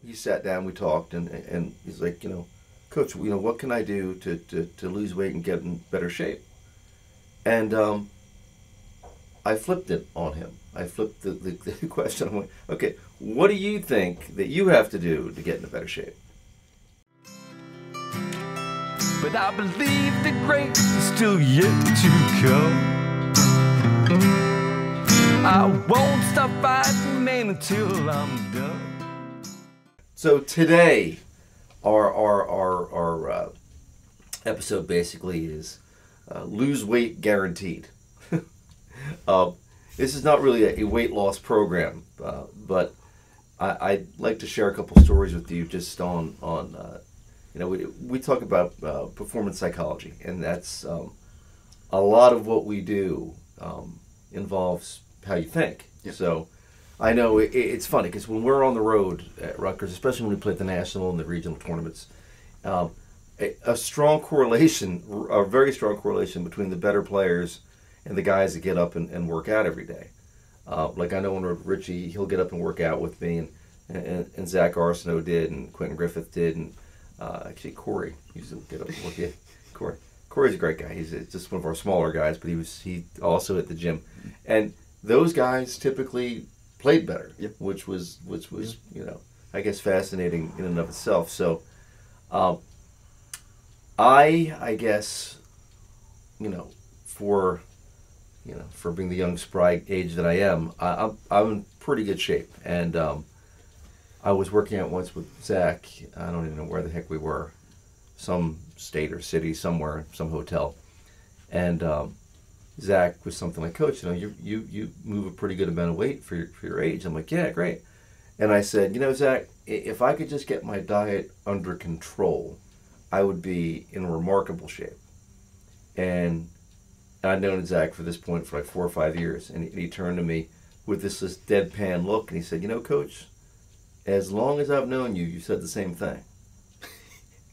he sat down, we talked, and he's like, Coach, what can I do to lose weight and get in better shape? And I flipped it on him. I flipped the question. I'm like, okay, what do you think that you have to do to get into better shape? But I believe the great is still yet to come. I won't stop fighting, man, until I'm done. So today, our episode basically is lose weight guaranteed. This is not really a weight loss program, but I'd like to share a couple stories with you just on we talk about performance psychology, and that's a lot of what we do involves how you think. Yeah. So I know it's funny because when we're on the road at Rutgers, especially when we play at the national and the regional tournaments, a very strong correlation between the better players and the guys that get up and work out every day. Like I know when Richie, he'll get up and work out with me, and Zach Arsenault did, and Quentin Griffith did, and actually Corey used to get up and work out. Corey's a great guy. He's just one of our smaller guys, but he also at the gym, and those guys typically played better, yep. which was I guess fascinating in and of itself. So I guess for being the young spry age that I am, I'm in pretty good shape. And I was working out once with Zach. I don't even know where the heck we were, some state or city somewhere, some hotel, and Zach was something like, Coach, you move a pretty good amount of weight for your age. I'm like, yeah, great. And I said, Zach, if I could just get my diet under control, I would be in remarkable shape. And I'd known Zach for this point for like 4 or 5 years, and he turned to me with this deadpan look, and he said, Coach, as long as I've known you, you said the same thing.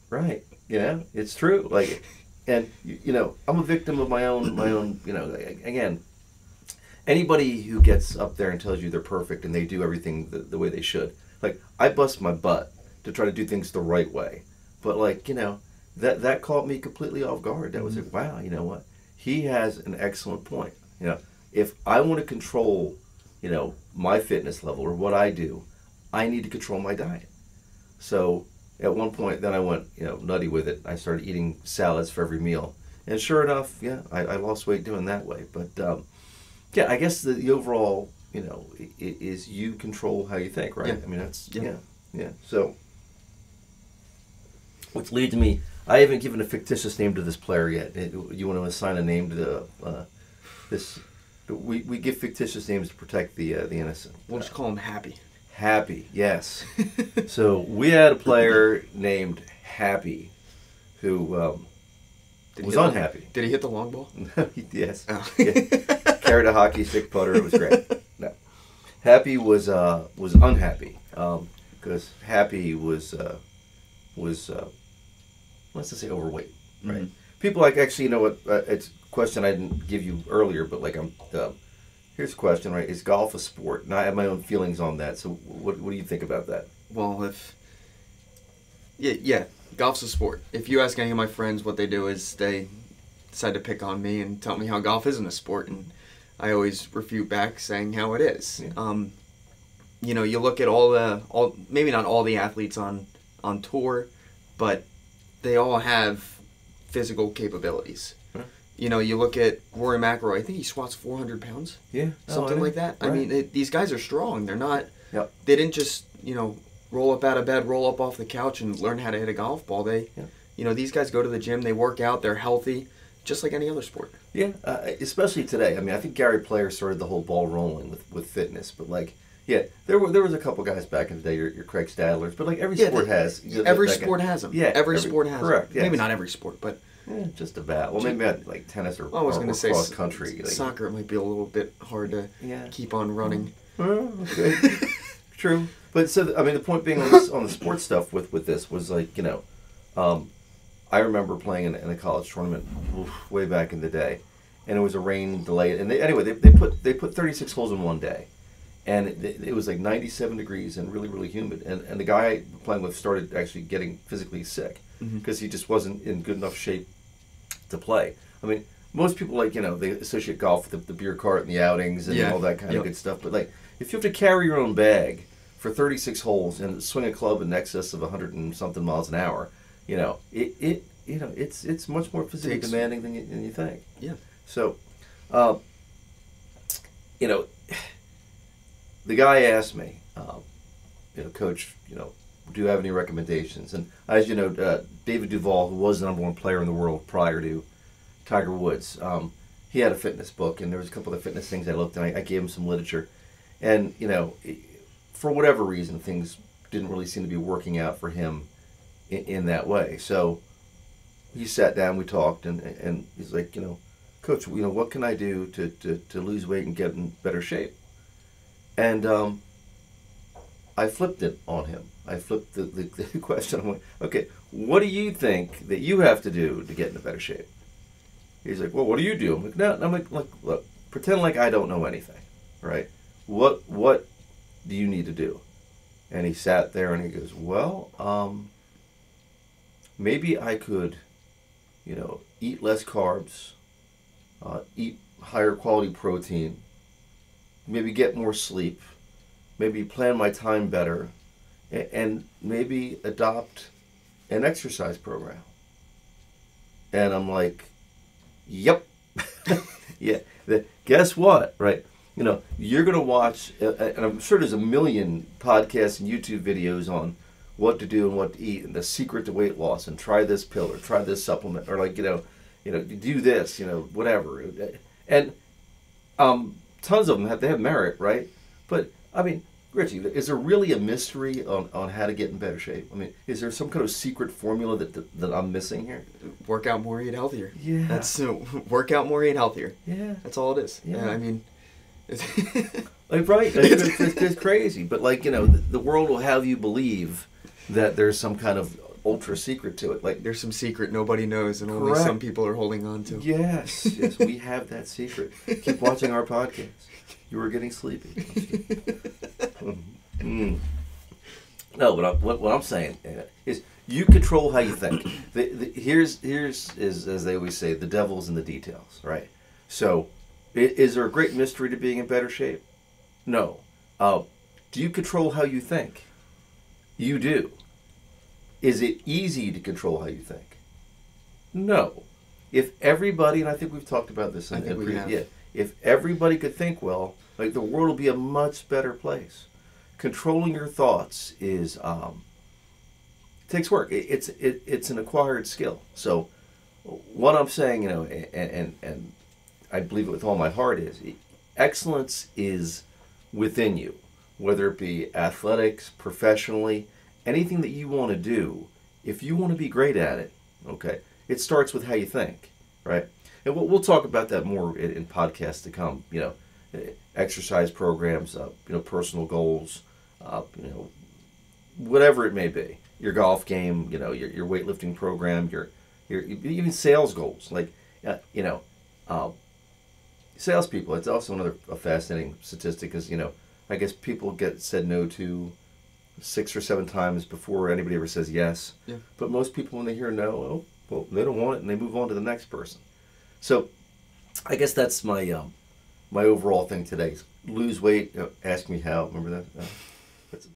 Right? It's true. Like, and I'm a victim of my own. Again, anybody who gets up there and tells you they're perfect and they do everything the way they should, like I bust my butt to try to do things the right way, but that caught me completely off guard. That was like, wow, you know what? He has an excellent point. If I want to control, my fitness level or what I do, I need to control my diet. So at one point, then I went, nutty with it. I started eating salads for every meal, and sure enough, I lost weight doing that way. But I guess the overall, is you control how you think, right? Yeah. I mean, that's yeah. So, which leads me. I haven't given a fictitious name to this player yet. You want to assign a name to this? We give fictitious names to protect the innocent. We'll just call him Happy. Happy, yes. So we had a player named Happy who was unhappy. Did he hit the long ball? Yes. Oh. Yeah. Carried a hockey stick putter. It was great. No. Happy was unhappy because Happy was let's just say overweight, right? Mm-hmm. People actually, it's a question I didn't give you earlier, but here's a question, right? Is golf a sport? And I have my own feelings on that. So what do you think about that? Well, golf's a sport. If you ask any of my friends, what they do is they decide to pick on me and tell me how golf isn't a sport, and I always refute back saying how it is. Yeah. You look at all maybe not all the athletes on tour, but they all have physical capabilities. Huh. You look at Rory McIlroy. I think he squats 400 pounds. Yeah, something like that. Right. I mean, these guys are strong. They're not. Yep. They didn't just roll up out of bed, roll up off the couch, and learn how to hit a golf ball. These guys go to the gym. They work out. They're healthy, just like any other sport. Yeah, especially today. I mean, I think Gary Player started the whole ball rolling with fitness, but there was a couple guys back in the day, your Craig Stadlers, but every sport has. Every sport has them. Yeah, every sport has correct, them. yes. Maybe not every sport, but just about. Well, maybe not like tennis or, I was going to say cross country. Soccer might be a little bit hard to keep on running. Okay. True, but so the point being on the sports stuff with this was I remember playing in a college tournament way back in the day, and it was a rain delay, and they put 36 holes in one day. and it was like 97 degrees and really, really humid. And the guy I was playing with started actually getting physically sick because he just wasn't in good enough shape to play. I mean, most people, like, they associate golf with the beer cart and the outings and all that kind of good stuff. But, like, if you have to carry your own bag for 36 holes and swing a club in excess of 100 and something miles an hour, it's much more physically demanding than you think. Yeah. So, the guy asked me, Coach, do you have any recommendations? And as you know, David Duval, who was the #1 player in the world prior to Tiger Woods, he had a fitness book, and there was a couple of fitness things I looked at. I gave him some literature, and for whatever reason, things didn't really seem to be working out for him in that way. So he sat down, we talked, and he's like, Coach, what can I do to lose weight and get in better shape? And I flipped it on him. I flipped the question. I'm like, okay, what do you think that you have to do to get into better shape? He's like, well, what do you do? I'm like, no. I'm like, look, pretend like I don't know anything, right? What do you need to do? And he sat there and he goes, well, maybe I could, eat less carbs, eat higher quality protein, maybe get more sleep, maybe plan my time better, and maybe adopt an exercise program. And I'm like, yep. Yeah. Guess what, right? You're going to watch, and I'm sure there's a million podcasts and YouTube videos on what to do and what to eat and the secret to weight loss, and try this pill or try this supplement, or do this, whatever. And tons of them have merit, right? But I mean, Richie, is there really a mystery on how to get in better shape? I mean, is there some kind of secret formula that I'm missing here? Work out more, eat healthier. Yeah. That's work out more, eat healthier. Yeah. That's all it is. Yeah. I mean, right. It's crazy, but the world will have you believe that there's some kind of ultra secret to it. Like, there's some secret nobody knows, and only correct. some people are holding on to. Yes, we have that secret. Keep watching our podcast. You were getting sleepy. No, but what I'm saying is you control how you think. Here's as they always say, the devil's in the details, right? So, is there a great mystery to being in better shape? No. Do you control how you think? You do. Is it easy to control how you think? No. If everybody, and I think we've talked about this in previous, yeah, if everybody could think well, like, the world will be a much better place. Controlling your thoughts is takes work. It's an acquired skill. So what I'm saying, and I believe it with all my heart, is excellence is within you, whether it be athletics, professionally, anything that you want to do. If you want to be great at it, okay, it starts with how you think, right? And we'll talk about that more in podcasts to come. Exercise programs, personal goals, whatever it may be. Your golf game, your weightlifting program, your even sales goals. Like, salespeople. It's also another fascinating statistic. Is I guess people get said no to 6 or 7 times before anybody ever says yes. Yeah. But most people, when they hear no, well, they don't want it, and they move on to the next person. So, I guess that's my my overall thing today. Is lose weight. Ask me how. Remember that? That's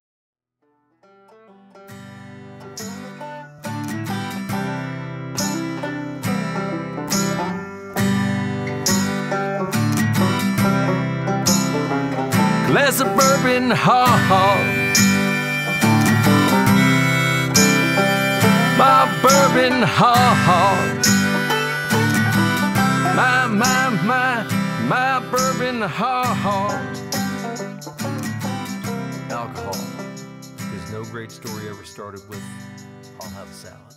Glass of bourbon, ha. My bourbon, ha. My bourbon, ha. Alcohol is no great story ever started with, I'll have a salad.